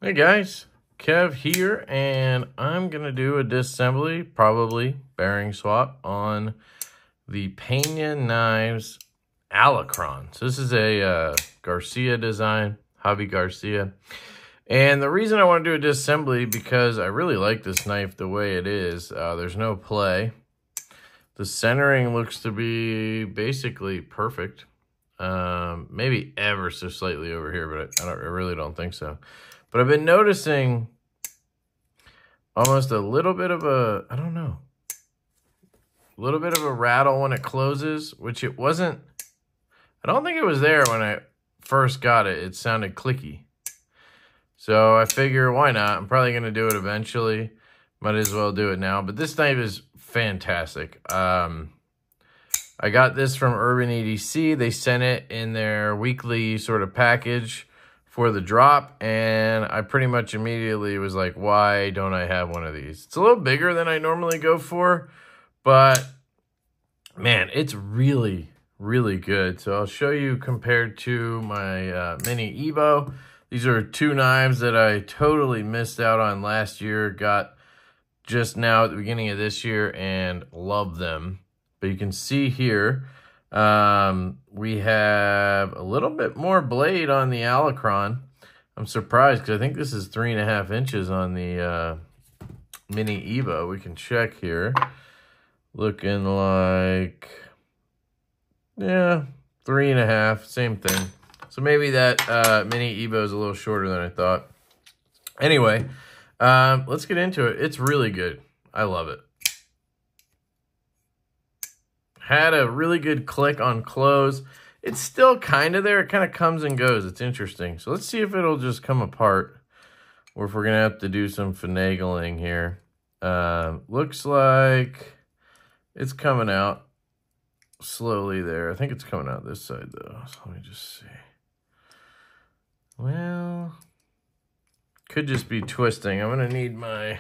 Hey guys, Kev here, and I'm going to do a disassembly, probably bearing swap on the Pena Knives Alacran. So this is a Garcia design, Javi Garcia. And the reason I want to do a disassembly because I really like this knife the way it is. There's no play. The centering looks to be basically perfect. Maybe ever so slightly over here, but I really don't think so. But I've been noticing almost a little bit of a, I don't know, a little bit of a rattle when it closes, which it wasn't. I don't think it was there when I first got it. It sounded clicky. So I figure, why not? I'm probably going to do it eventually. Might as well do it now. But this knife is fantastic. I got this from Urban EDC. They sent it in their weekly sort of package for the drop, and I pretty much immediately was like, why don't I have one of these? It's a little bigger than I normally go for, but man, it's really, really good. So I'll show you compared to my mini Evo. These are two knives that I totally missed out on last year, got just now at the beginning of this year, and love them. But you can see here, we have a little bit more blade on the Alacran. I'm surprised because I think this is 3.5 inches on the Mini Evo. We can check here. Looking like, yeah, 3.5, same thing. So maybe that Mini Evo is a little shorter than I thought. Anyway, let's get into it. It's really good. I love it. Had a really good click on close. It's still kind of there. It kind of comes and goes. It's interesting. So let's see if it'll just come apart or if we're going to have to do some finagling here. Looks like it's coming out slowly there. I think it's coming out this side though. So let me just see. Well, could just be twisting. I'm going to need my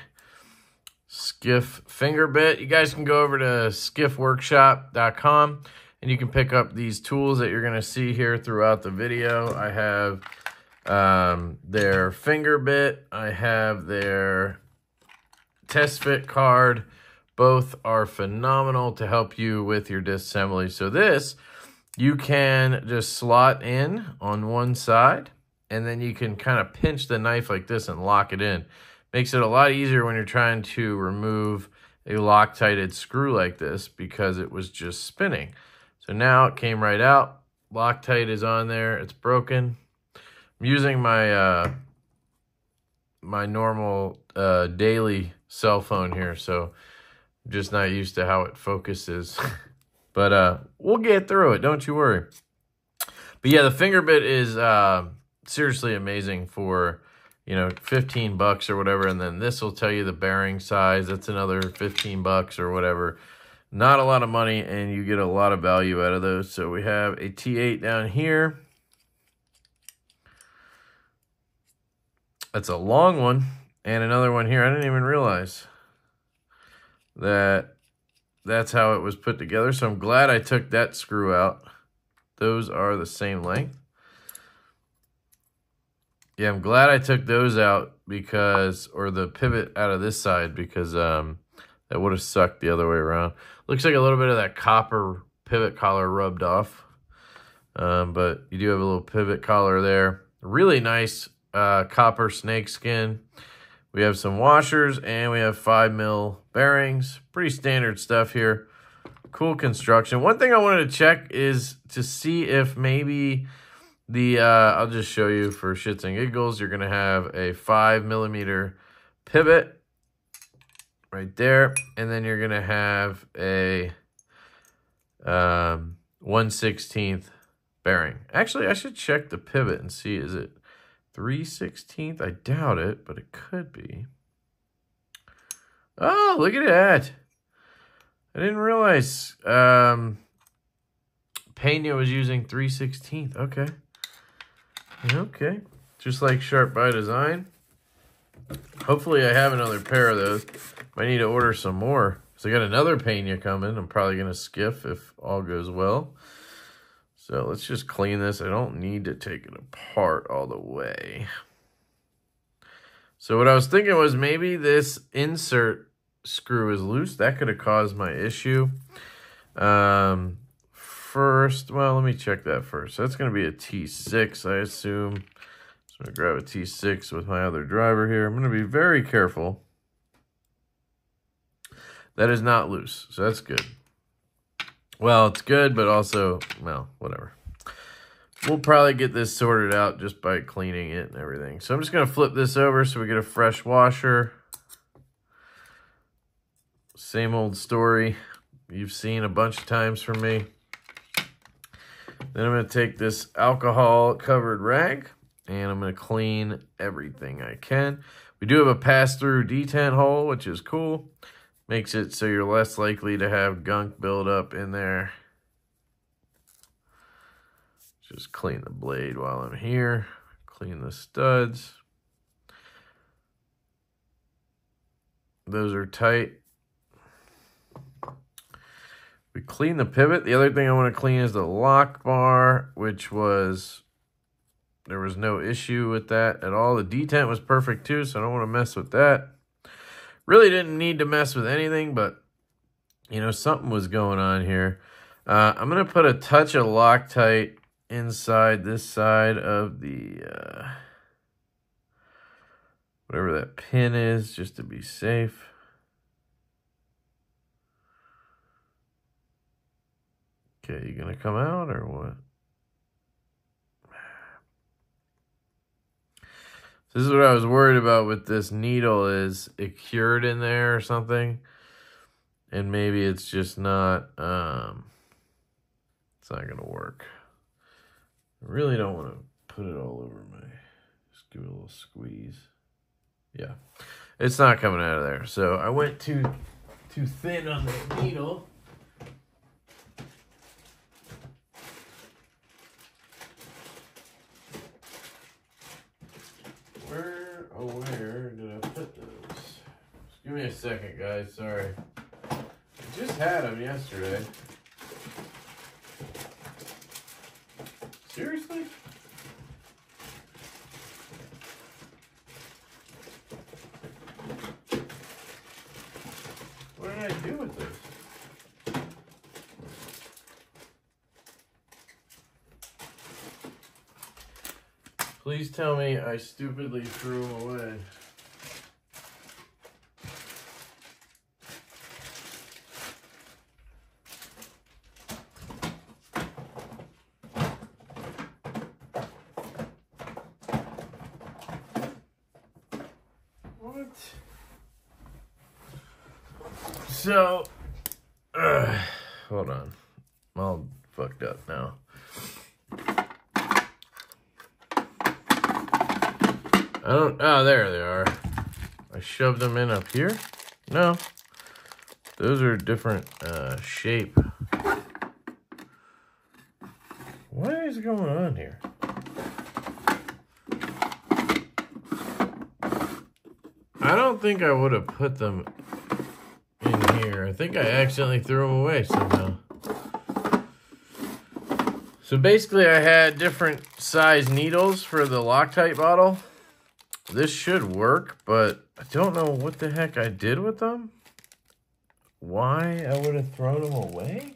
Skiff finger bit. You guys can go over to skiffworkshop.com and you can pick up these tools that you're going to see here throughout the video. I have their finger bit. I have their test fit card. Both are phenomenal to help you with your disassembly. So this, you can just slot in on one side and then you can kind of pinch the knife like this and lock it in. Makes it a lot easier when you're trying to remove a Loctited screw like this because it was just spinning. So now it came right out. Loctite is on there. It's broken. I'm using my my normal daily cell phone here, so I'm just not used to how it focuses. But we'll get through it. Don't you worry. But yeah, the finger bit is seriously amazing for, you know, 15 bucks or whatever, and then this will tell you the bearing size. That's another 15 bucks or whatever. Not a lot of money, and you get a lot of value out of those. So we have a T8 down here. That's a long one, and another one here. I didn't even realize that that's how it was put together. So I'm glad I took that screw out. Those are the same length. Yeah, I'm glad I took those out because, or the pivot out of this side because that would have sucked the other way around. Looks like a little bit of that copper pivot collar rubbed off. But you do have a little pivot collar there. Really nice copper snake skin. We have some washers and we have 5mm bearings. Pretty standard stuff here. Cool construction. One thing I wanted to check is to see if maybe the, I'll just show you for shits and giggles, you're going to have a 5mm pivot right there. And then you're going to have a 1/16 bearing. Actually, I should check the pivot and see, is it 3/16? I doubt it, but it could be. Oh, look at that. I didn't realize Pena was using 3/16. Okay. Okay, just like Sharp by Design. Hopefully I have another pair of those. Might need to order some more. So I got another Pena coming. I'm probably going to Skiff if all goes well. So let's just clean this. I don't need to take it apart all the way. So what I was thinking was maybe this insert screw is loose. That could have caused my issue. First, well, let me check that first. That's going to be a T6, I assume. So I'm going to grab a T6 with my other driver here. I'm going to be very careful. That is not loose, so that's good. Well, it's good, but also, well, whatever. We'll probably get this sorted out just by cleaning it and everything. So I'm just going to flip this over so we get a fresh washer. Same old story you've seen a bunch of times from me. Then I'm going to take this alcohol-covered rag, and I'm going to clean everything I can. We do have a pass-through detent hole, which is cool. Makes it so you're less likely to have gunk build up in there. Just clean the blade while I'm here. Clean the studs. Those are tight. We clean the pivot. The other thing I want to clean is the lock bar, which was, there was no issue with that at all. The detent was perfect too, so I don't want to mess with that. Really didn't need to mess with anything, but, you know, something was going on here. I'm going to put a touch of Loctite inside this side of the, whatever that pin is, just to be safe. Okay, you gonna come out or what? This is what I was worried about with this needle, is it cured in there or something, and maybe it's just not, it's not gonna work. I really don't want to put it all over my, just give it a little squeeze. Yeah, it's not coming out of there. So I went too thin on the needle. Where did I put those? Just give me a second, guys. Sorry. I just had them yesterday. Seriously? What did I do with this? Please tell me I stupidly threw them away. What? So, hold on. I'm all fucked up now. Oh, there they are. I shoved them in up here? No. Those are different shape. What is going on here? I don't think I would have put them in here. I think I accidentally threw them away somehow. So basically I had different size needles for the Loctite bottle. This should work, but I don't know what the heck I did with them. Why I would have thrown them away?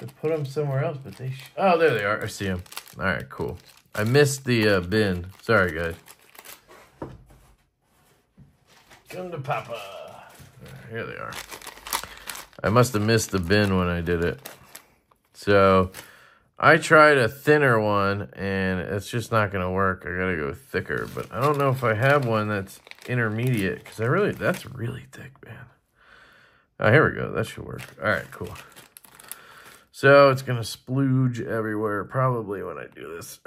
To put them somewhere else, but they... Oh, there they are. I see them. All right, cool. I missed the bin. Sorry, guys. Come to Papa. Here they are. I must have missed the bin when I did it. So... I tried a thinner one, and it's just not going to work. I got to go thicker, but I don't know if I have one that's intermediate, because that's really thick, man. Oh, here we go. That should work. All right, cool. So it's going to splooge everywhere, probably, when I do this.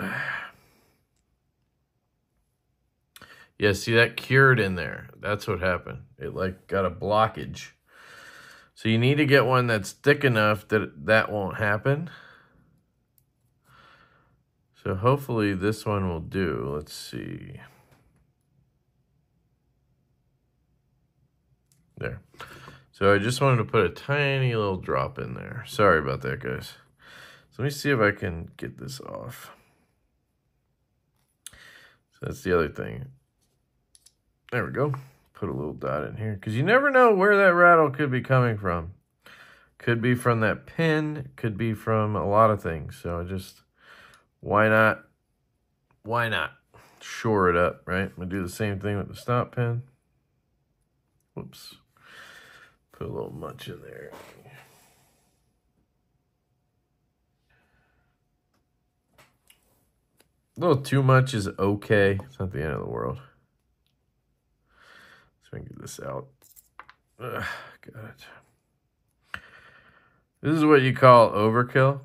Yeah, see, that cured in there. That's what happened. It, like, got a blockage. So you need to get one that's thick enough that that won't happen. So hopefully this one will do. Let's see. There. So I just wanted to put a tiny little drop in there. Sorry about that, guys. So let me see if I can get this off. So that's the other thing. There we go. Put a little dot in here because you never know where that rattle could be coming from. Could be from that pin, could be from a lot of things. So just, why not shore it up, right? I'm gonna do the same thing with the stop pin. Whoops. Put a little much in there. A little too much is okay. It's not the end of the world. So I can get this out. Ugh, got it. This is what you call overkill,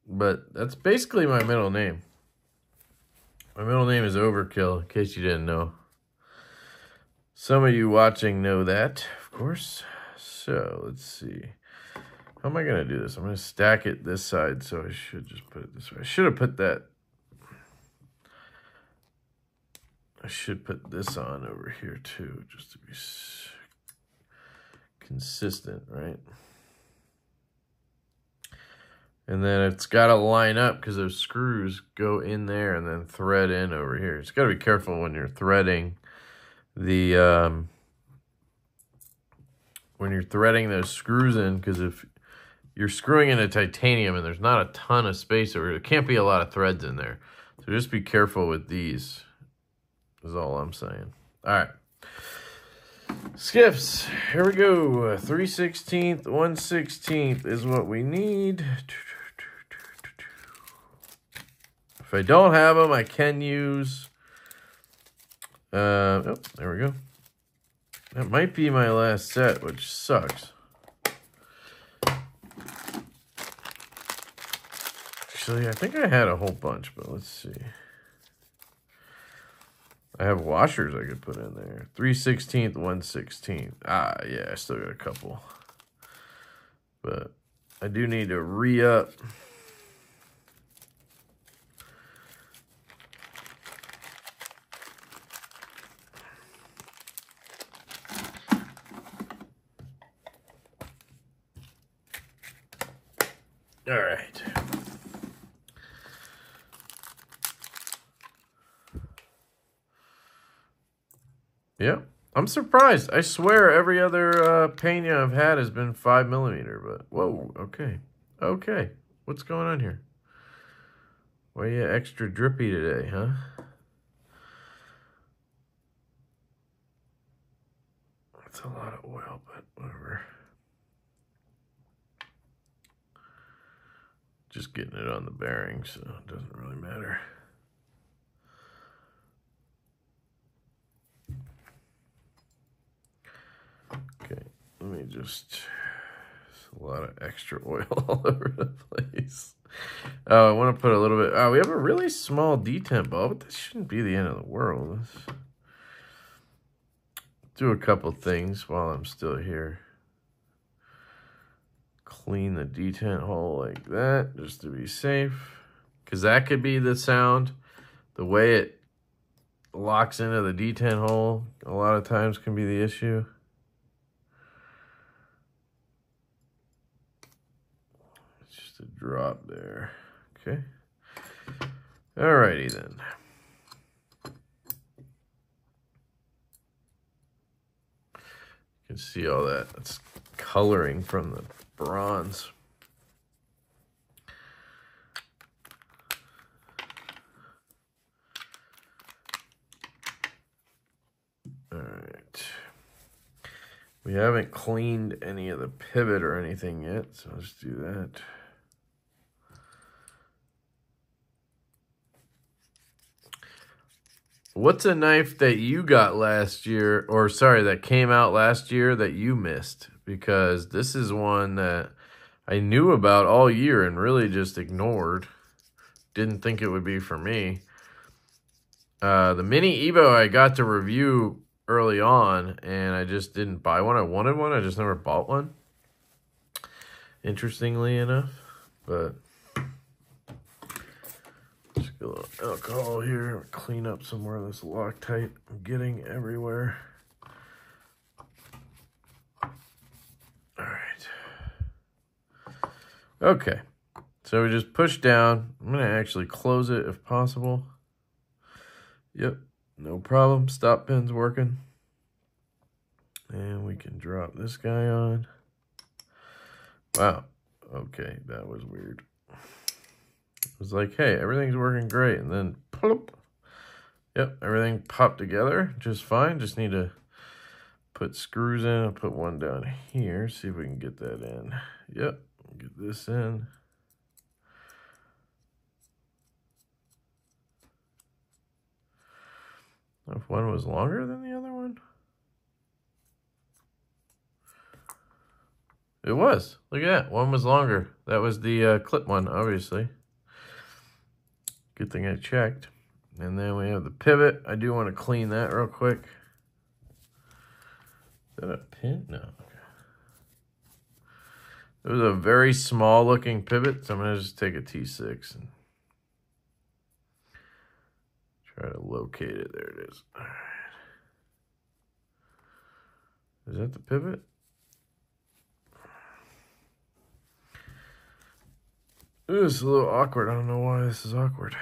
but that's basically my middle name. My middle name is Overkill, in case you didn't know. Some of you watching know that, of course. So, let's see. How am I going to do this? I'm going to stack it this side, so I should just put it this way. I should have put that. I should put this on over here, too, just to be consistent, right? And then it's got to line up because those screws go in there and then thread in over here. It's got to be careful when you're threading the those screws in, because if you're screwing into titanium and there's not a ton of space over it, there can't be a lot of threads in there. So just be careful with these, is all I'm saying. All right. Skiffs, here we go. 3/16, 1/16 is what we need. If I don't have them, I can use, oh, there we go. That might be my last set, which sucks. Actually, I think I had a whole bunch, but let's see. I have washers I could put in there. 3/16, 1/16. Ah, yeah, I still got a couple. But I do need to re-up. All right. Yeah, I'm surprised. I swear every other Pena I've had has been 5mm, but whoa, okay. Okay, what's going on here? Why are you extra drippy today, huh? That's a lot of oil, but whatever. Just getting it on the bearing, so it doesn't really matter. Okay, let me just, there's a lot of extra oil all over the place. Oh, I want to put a little bit, oh, we have a really small detent bulb, but this shouldn't be the end of the world. Let's do a couple things while I'm still here. Clean the detent hole like that, just to be safe. Because that could be the sound. The way it locks into the detent hole a lot of times can be the issue. It's just a drop there. Okay. Alrighty then. You can see all that. That's coloring from the bronze. All right. We haven't cleaned any of the pivot or anything yet, so let's do that. What's a knife that you got last year, or sorry, that came out last year that you missed? Because this is one that I knew about all year and really just ignored. Didn't think it would be for me. The Mini Evo I got to review early on, and I just didn't buy one. I wanted one, I just never bought one. Interestingly enough, but just get a little alcohol here, clean up some more of this Loctite I'm getting everywhere. All right. Okay, so we just push down. I'm gonna actually close it if possible. Yep, No problem. Stop pin's working. And we can drop this guy on. Wow. Okay, that was weird. It was like, hey, everything's working great. And then, plop. Yep, everything popped together just fine. Just need to put screws in. I'll put one down here. See if we can get that in. Yep, get this in. If one was longer than the other one. It was. Look at that. One was longer. That was the clip one, obviously. Good thing I checked. And then we have the pivot. I do want to clean that real quick. Is that a pin? No. Okay. It was a very small looking pivot, so I'm going to just take a T6 and try to locate it. There it is. All right. Is that the pivot? Ooh, it's a little awkward. I don't know why this is awkward.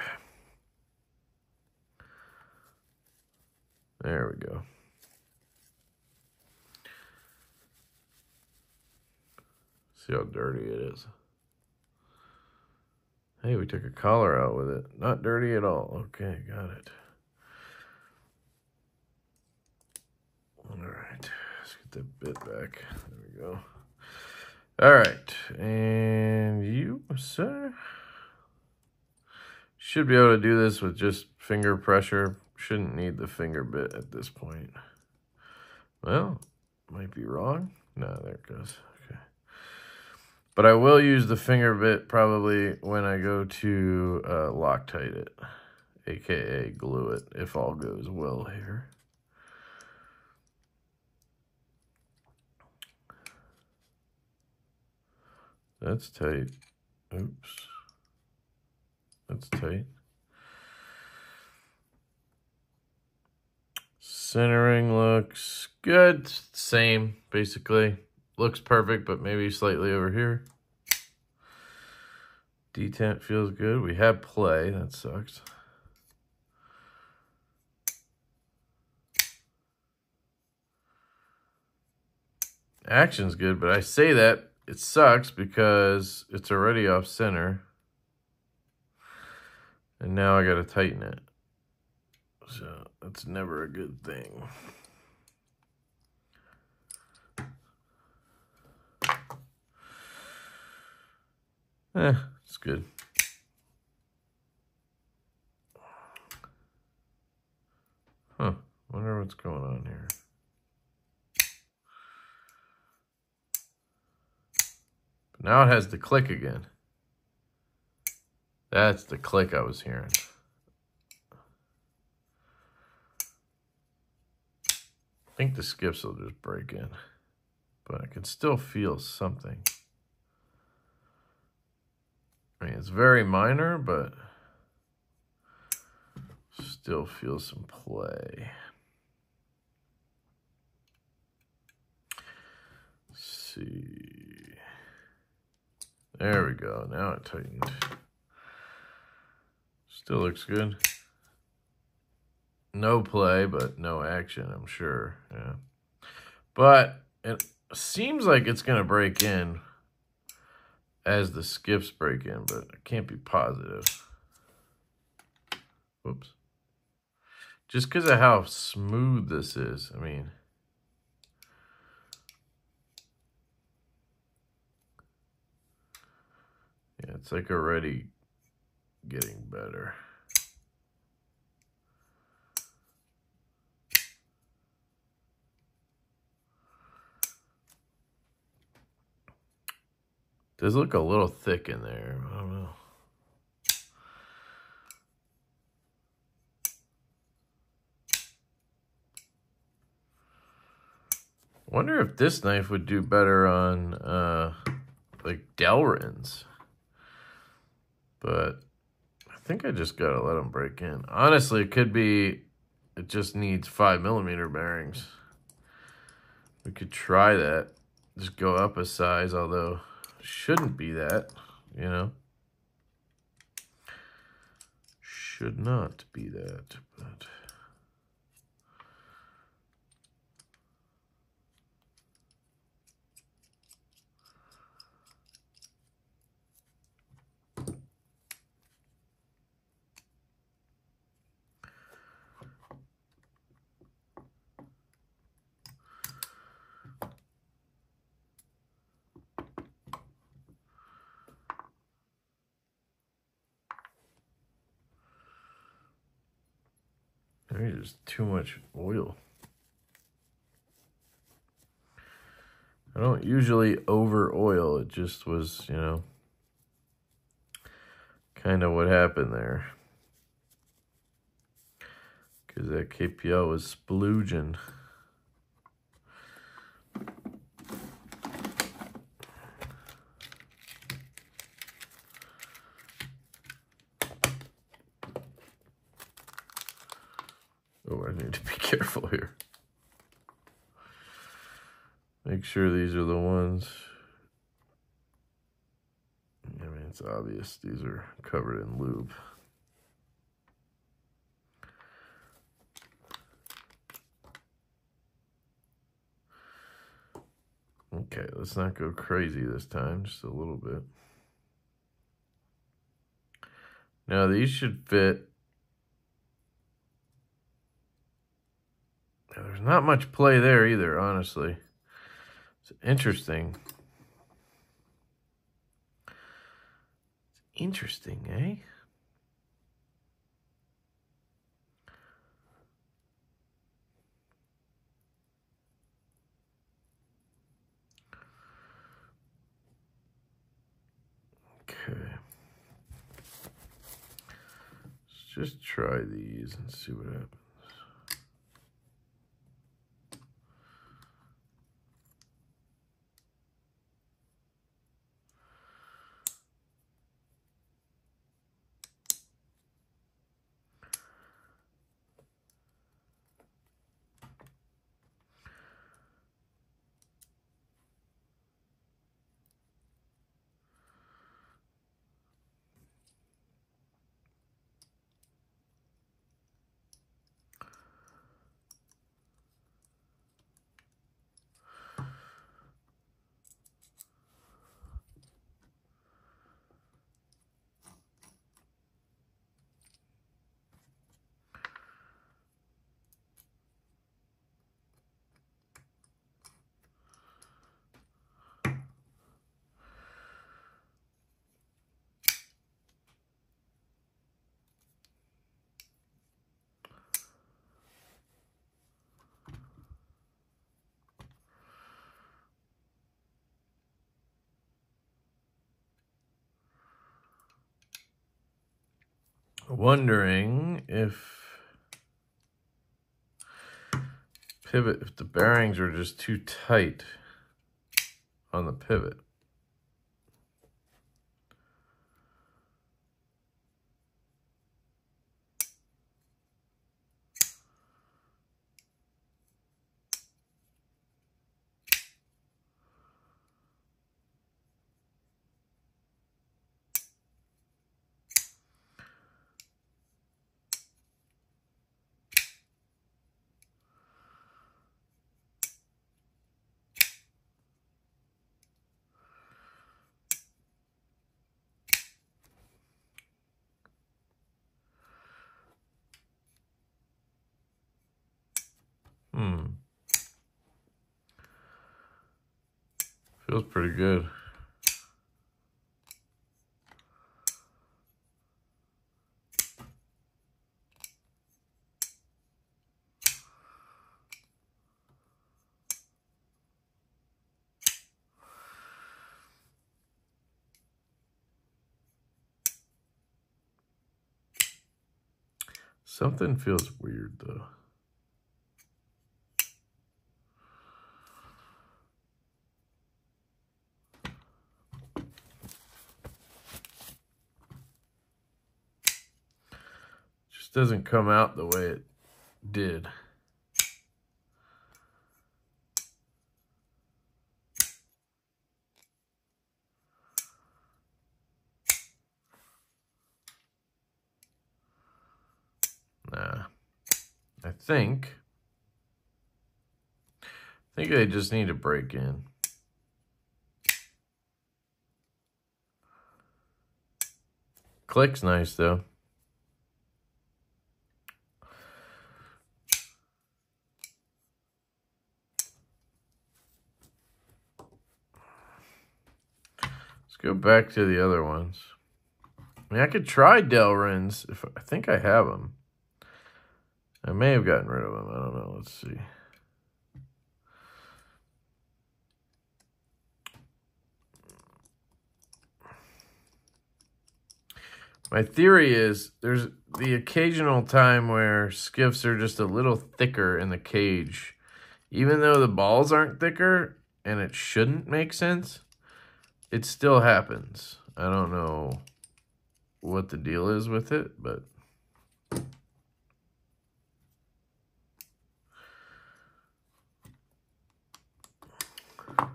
There we go. See how dirty it is. Hey, we took a collar out with it. Not dirty at all. Okay, got it. All right, let's get the bit back. There we go. All right, and you, sir, should be able to do this with just finger pressure. Shouldn't need the finger bit at this point. Well, might be wrong. No, there it goes. Okay. But I will use the finger bit probably when I go to Loctite it, aka glue it, if all goes well here. That's tight. Oops. That's tight. Centering looks good. Same, basically. Looks perfect, but maybe slightly over here. Detent feels good. We have play. That sucks. Action's good, but I say that it sucks because it's already off center. And now I got to tighten it. So that's never a good thing. It's good. Huh. Wonder what's going on here. But now it has the click again. That's the click I was hearing. I think the skiffs will just break in. But I can still feel something. I mean, it's very minor, but still feel some play. Let's see. There we go. Now it tightened. Still looks good. No play, but no action, I'm sure. Yeah. But it seems like it's going to break in as the skiffs break in, but I can't be positive. Whoops. Just because of how smooth this is, I mean. Yeah, it's like already getting better. Does look a little thick in there. I don't know. Wonder if this knife would do better on like Delrins. But I think I just gotta let them break in. Honestly, it could be it just needs 5mm bearings. We could try that. Just go up a size, although it shouldn't be that, you know. Should not be that, but Maybe just too much oil. I don't usually over oil. It just was, you know, kind of what happened there. Because that KPL was splooging. Oh, I need to be careful here. Make sure these are the ones. I mean, it's obvious these are covered in lube. Okay, let's not go crazy this time, just a little bit. Now, these should fit. Now, there's not much play there either, honestly. It's interesting. It's interesting, eh? Okay. Let's just try these and see what happens. Wondering if the bearings are just too tight on the pivot. Feels pretty good. Something feels weird though. Just doesn't come out the way it did. Nah. I think they just need to break in. Clicks nice though. Let's go back to the other ones. I mean, I could try Delrin's if I think I have them. I may have gotten rid of them. I don't know. Let's see. My theory is there's the occasional time where skiffs are just a little thicker in the cage. Even though the balls aren't thicker and it shouldn't make sense, it still happens. I don't know what the deal is with it, but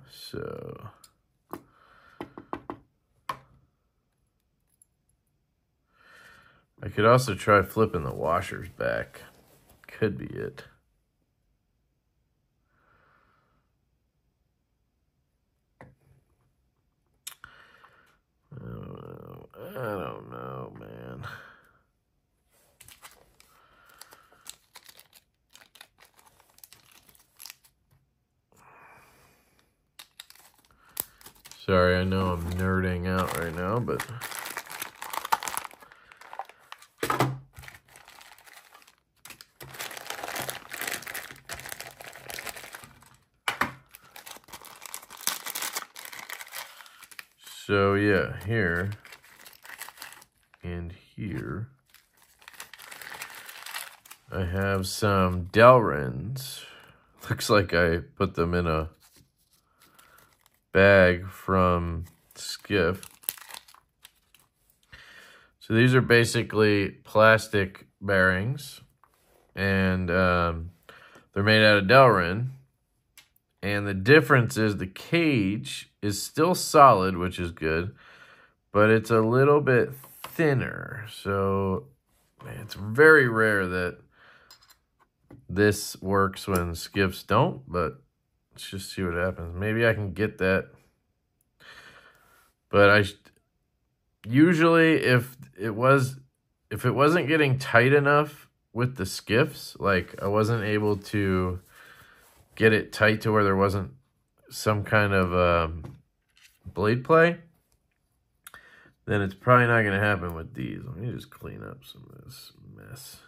so I could also try flipping the washers back. Could be it. I don't know, man. Sorry, I know I'm nerding out right now, but so yeah, here and here I have some Delrins. Looks like I put them in a bag from Skiff. So these are basically plastic bearings, and they're made out of Delrin. And the difference is the cage is still solid, which is good, but it's a little bit thinner. So man, it's very rare that this works when skiffs don't, but let's just see what happens. Maybe I can get that. But usually if it wasn't getting tight enough with the skiffs, like I wasn't able to get it tight to where there wasn't some kind of blade play, then it's probably not going to happen with these. Let me just clean up some of this mess.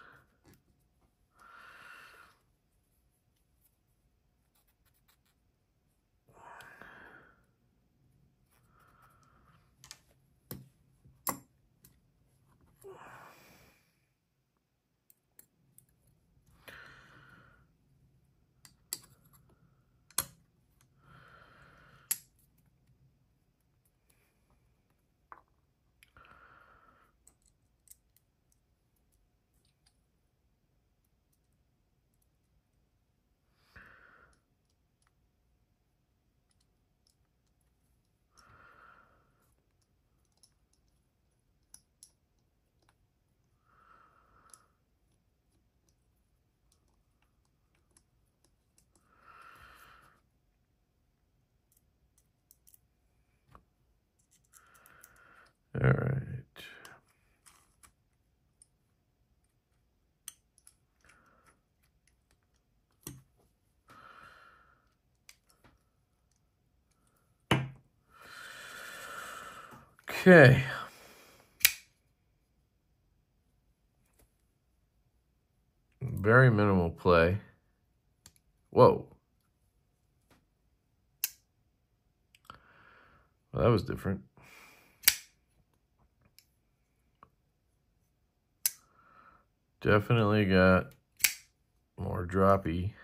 All right. Okay. Very minimal play. Whoa. Well, that was different. Definitely got more droppy.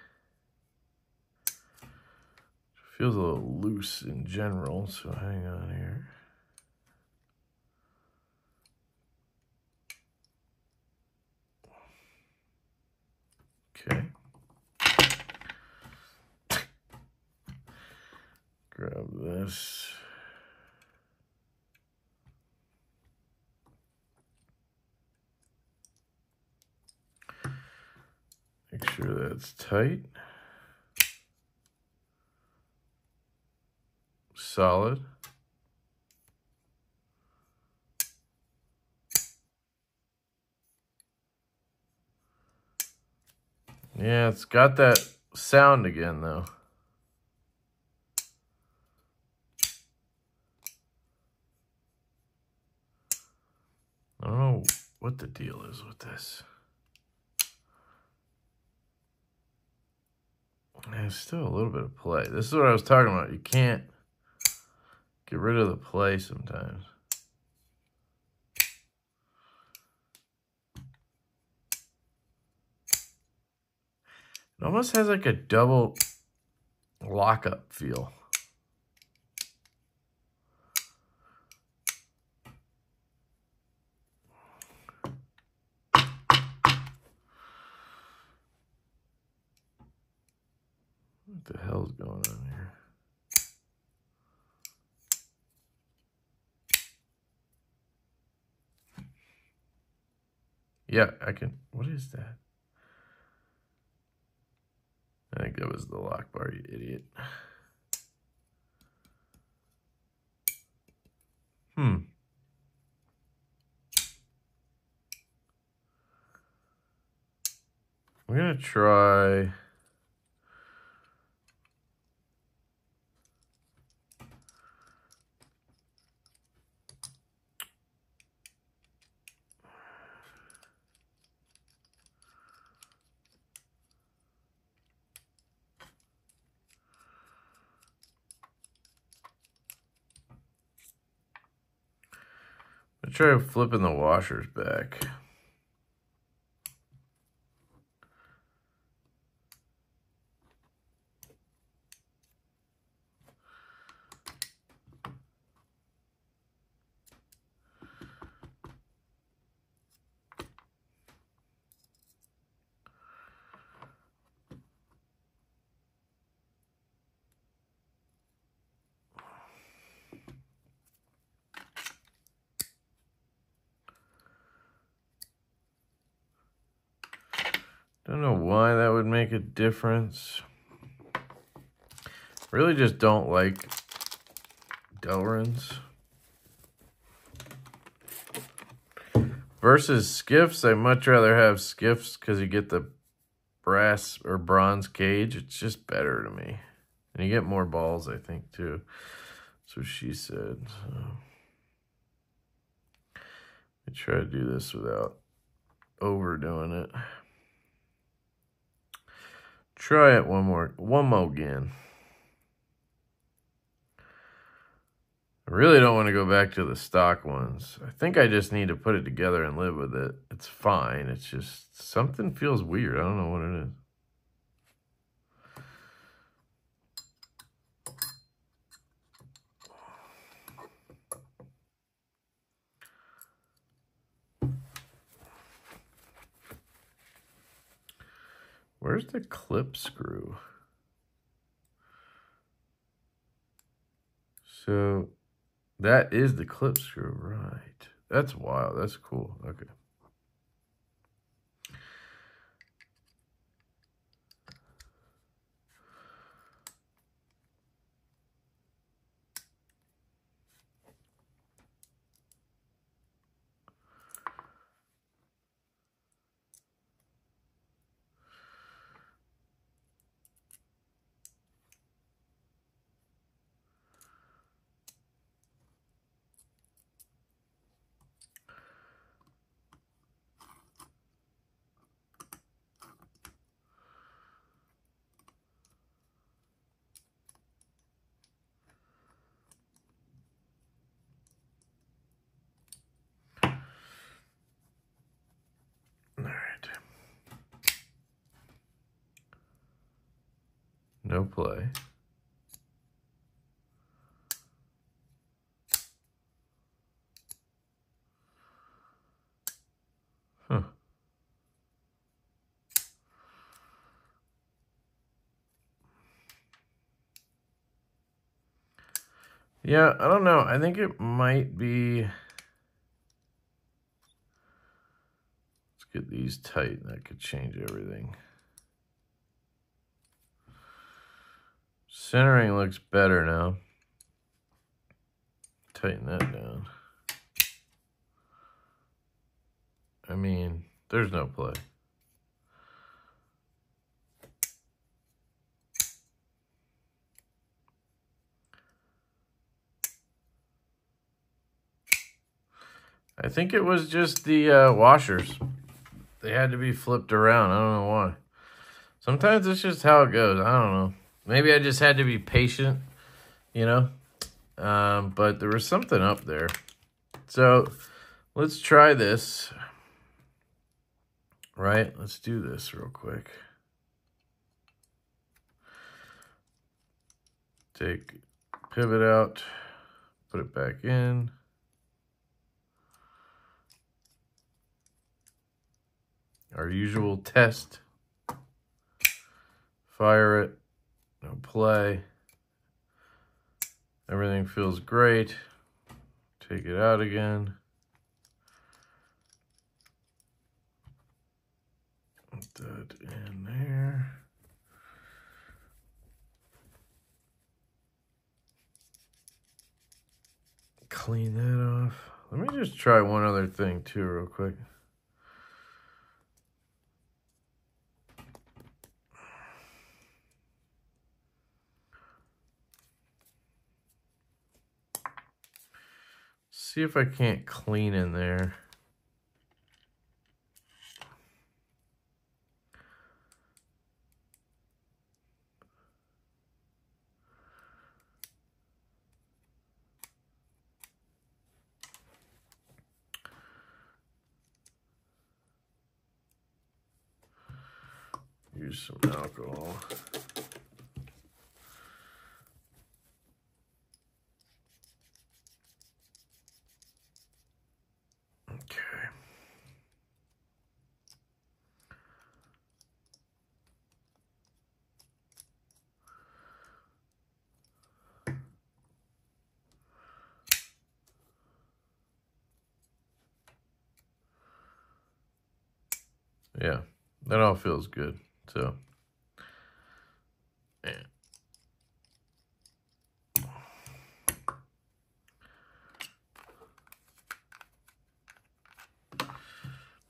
Feels a little loose in general, so hang on here. Okay. Grab this. Make sure that's tight. Solid. Yeah, it's got that sound again, though. I don't know what the deal is with this. There's still a little bit of play. This is what I was talking about. You can't get rid of the play sometimes. It almost has like a double lockup feel. What the hell's going on here? Yeah, I can. What is that? I think that was the lock bar, you idiot. I'm gonna try. Try flipping the washers back. Don't know why that would make a difference. Really just don't like Delrins. Versus Skiffs, I much rather have Skiffs because you get the brass or bronze cage. It's just better to me. And you get more balls, I think, too. That's what she said. So. Let me try to do this without overdoing it. Try it one more again. I really don't want to go back to the stock ones. I think I just need to put it together and live with it. It's fine. It's just something feels weird. I don't know what it is. Where's the clip screw? So that is the clip screw, right? That's wild. That's cool. Okay. No play. Huh. Yeah, I don't know. I think it might be... Let's get these tight. That could change everything. Centering looks better now. Tighten that down. I mean, there's no play. I think it was just the washers. They had to be flipped around. I don't know why. Sometimes it's just how it goes. I don't know. Maybe I just had to be patient, you know. But there was something up there. So let's try this. Right? Let's do this real quick. Take pivot out, put it back in. Our usual test. Fire it. No play. Everything feels great. Take it out again. Put that in there. Clean that off. Let me just try one other thing too real quick. See if I can't clean in there. Use some alcohol. Okay. Yeah, that all feels good. So, yeah.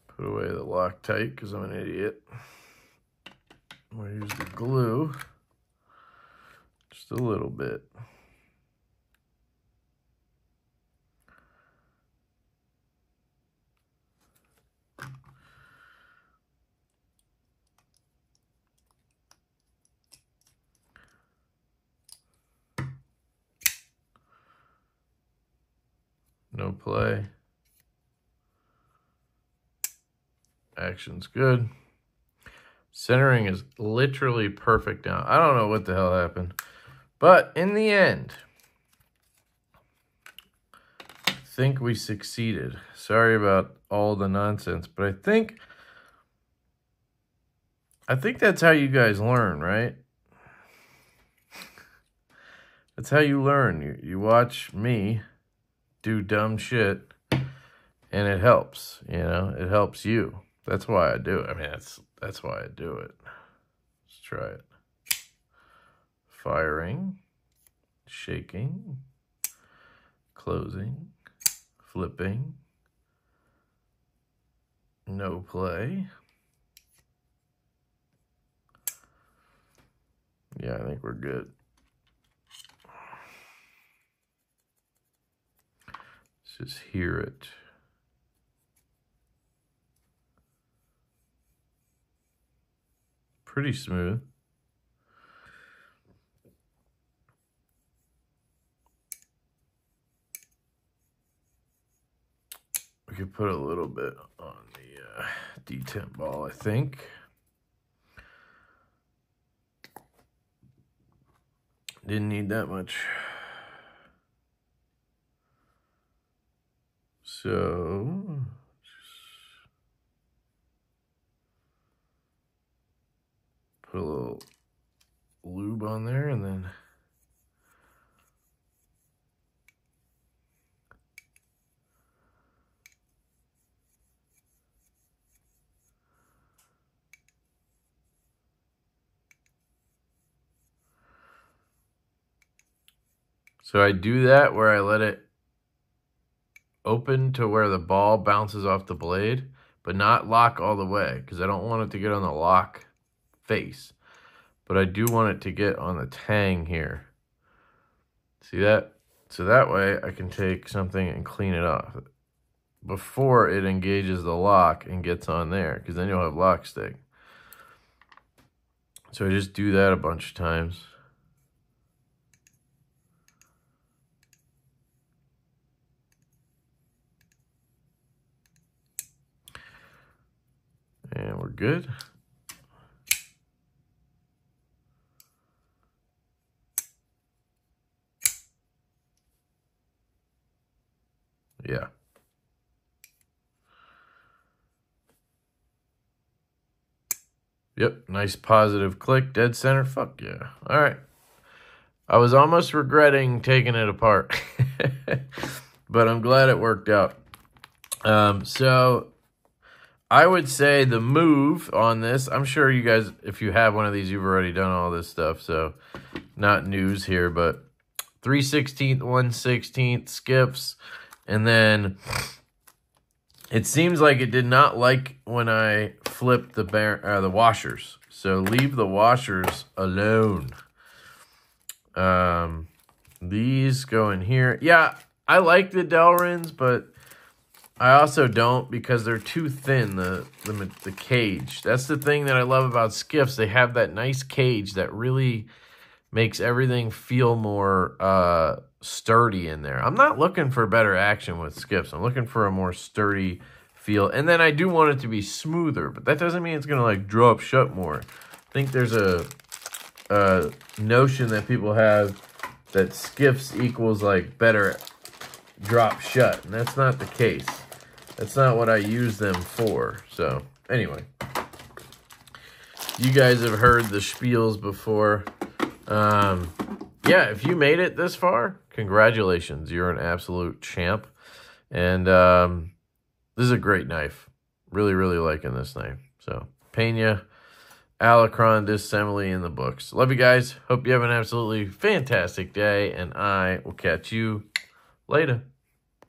Put away the Loctite because I'm an idiot. I'm going to use the glue just a little bit. No play. Action's good. Centering is literally perfect now. I don't know what the hell happened. But in the end, I think we succeeded. Sorry about all the nonsense, but I think that's how you guys learn, right? That's how you learn. You watch me do dumb shit, and it helps, you know? It helps you. That's why I do it. I mean, that's why I do it. Let's try it. Firing, shaking, closing, flipping, no play. Yeah, I think we're good. Let's just hear it. Pretty smooth. We could put a little bit on the detent ball, I think. Didn't need that much. So, put a little lube on there and then so I do that where I let it open to where the ball bounces off the blade, but not lock all the way because I don't want it to get on the lock face. But I do want it to get on the tang here. See that? So that way I can take something and clean it off before it engages the lock and gets on there, because then you'll have lock stick. So I just do that a bunch of times. And we're good. Yeah. Yep, nice positive click, dead center. Fuck yeah. All right. I was almost regretting taking it apart, but I'm glad it worked out. So I would say the move on this, I'm sure you guys, if you have one of these, you've already done all this stuff, so not news here, but 3/16, 1/16 skips, and then it seems like it did not like when I flipped the washers, so leave the washers alone. These go in here. Yeah, I like the Delrins, but I also don't because they're too thin, the cage. That's the thing that I love about Skiffs. They have that nice cage that really makes everything feel more sturdy in there. I'm not looking for better action with Skiffs. I'm looking for a more sturdy feel. And then I do want it to be smoother, but that doesn't mean it's going to like drop shut more. I think there's a notion that people have that Skiffs equals like better drop shut, and that's not the case. That's not what I use them for. So anyway, you guys have heard the spiels before. Yeah, if you made it this far, congratulations. You're an absolute champ. And this is a great knife. Really, really liking this knife. So Pena, Alacran, Disassembly in the books. Love you guys. Hope you have an absolutely fantastic day, and I will catch you later.